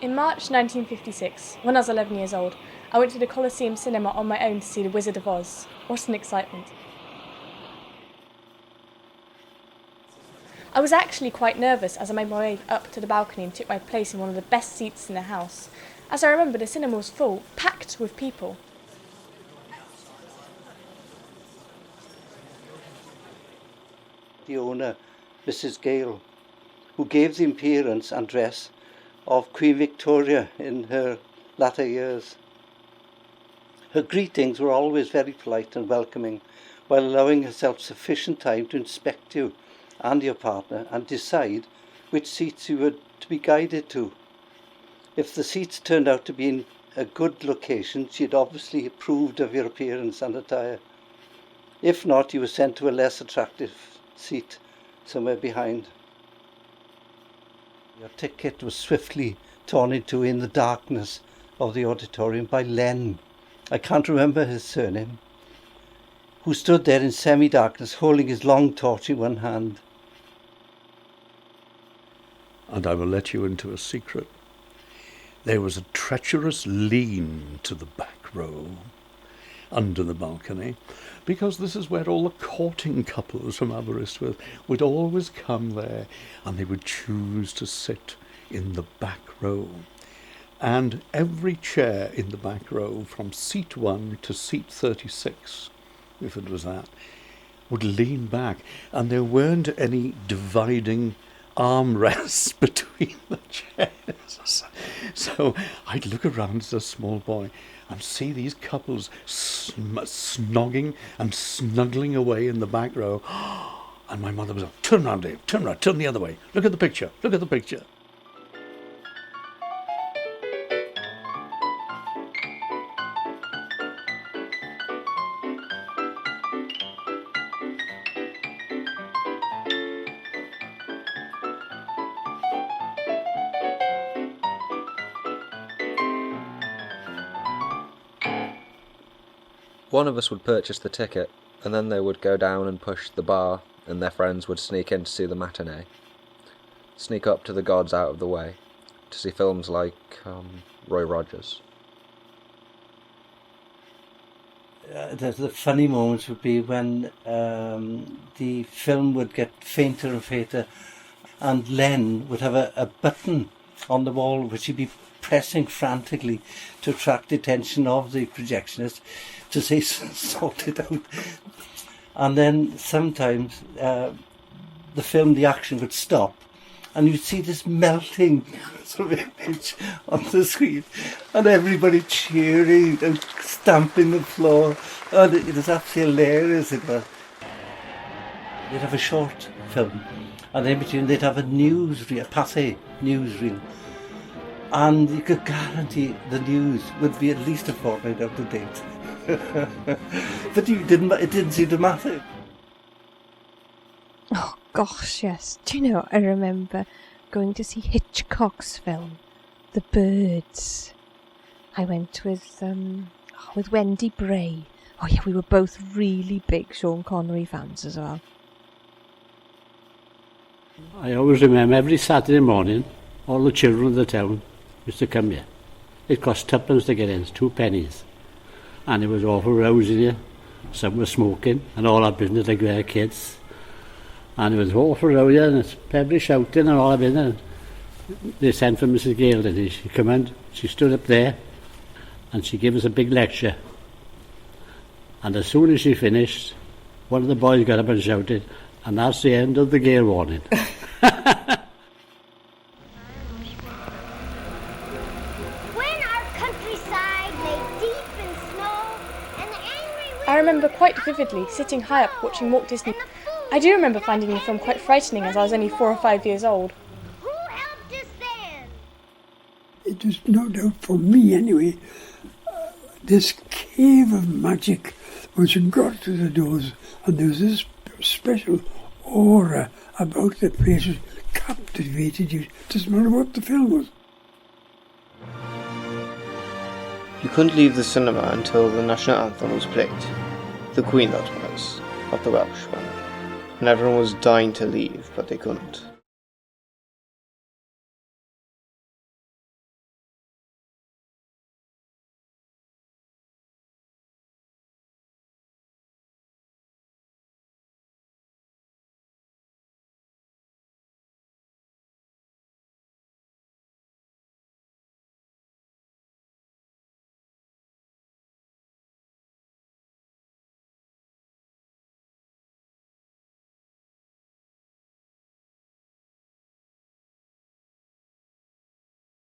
In March 1956, when I was 11 years old, I went to the Coliseum Cinema on my own to see The Wizard of Oz. What an excitement. I was actually quite nervous as I made my way up to the balcony and took my place in one of the best seats in the house. As I remember, the cinema was full, packed with people. The owner, Mrs. Gale, who gave the appearance and dress of Queen Victoria in her latter years. Her greetings were always very polite and welcoming, while allowing herself sufficient time to inspect you and your partner and decide which seats you were to be guided to. If the seats turned out to be in a good location, she had obviously approved of your appearance and attire. If not, you were sent to a less attractive seat somewhere behind. Your ticket was swiftly torn in two in the darkness of the auditorium by Len, I can't remember his surname, who stood there in semi-darkness holding his long torch in one hand. And I will let you into a secret. There was a treacherous lean to the back row, under the balcony, because this is where all the courting couples from Aberystwyth would always come there, and they would choose to sit in the back row. And every chair in the back row, from seat 1 to seat 36, if it was that, would lean back, and there weren't any dividing armrests between the chairs. So I'd look around as a small boy and see these couples snogging and snuggling away in the back row. And my mother was like, "Turn round, Dave, turn round, turn the other way. Look at the picture, look at the picture." One of us would purchase the ticket, and then they would go down and push the bar, and their friends would sneak in to see the matinee. Sneak up to the gods out of the way, to see films like Roy Rogers. The funny moments would be when the film would get fainter and fainter, and Len would have a button on the wall which he'd be pressing frantically to attract the attention of the projectionist to say, "Sort it out." And then sometimes the action would stop, and you'd see this melting sort of image on the screen, and everybody cheering and stamping the floor. And it was absolutely hilarious, it was. They'd have a short film, and in between they'd have a newsreel, a pathé newsreel. And you could guarantee the news would be at least a fortnight out of date. But it didn't seem to matter. Oh gosh, yes. Do you know, I remember going to see Hitchcock's film, The Birds. I went with Wendy Bray. Oh yeah, we were both really big Sean Connery fans as well. I always remember every Saturday morning, all the children of the town used to come here. It cost twopence to get in, 2 pennies. And it was awful rows in here. Some were smoking and all our business like we were kids. And it was awful row here, and it's everybody shouting and all of it. And they sent for Mrs. Gale, and she came in, she stood up there, and she gave us a big lecture. And as soon as she finished, one of the boys got up and shouted, "And that's the end of the Gale warning." I remember quite vividly sitting high up watching Walt Disney. I do remember finding the film quite frightening as I was only 4 or 5 years old. Who helped us then? It was no doubt for me anyway, this cave of magic once you got to the doors, and there was this special aura about the place which captivated you. It doesn't matter what the film was. You couldn't leave the cinema until the national anthem was played, the Queen that was, not the Welsh one, and everyone was dying to leave, but they couldn't.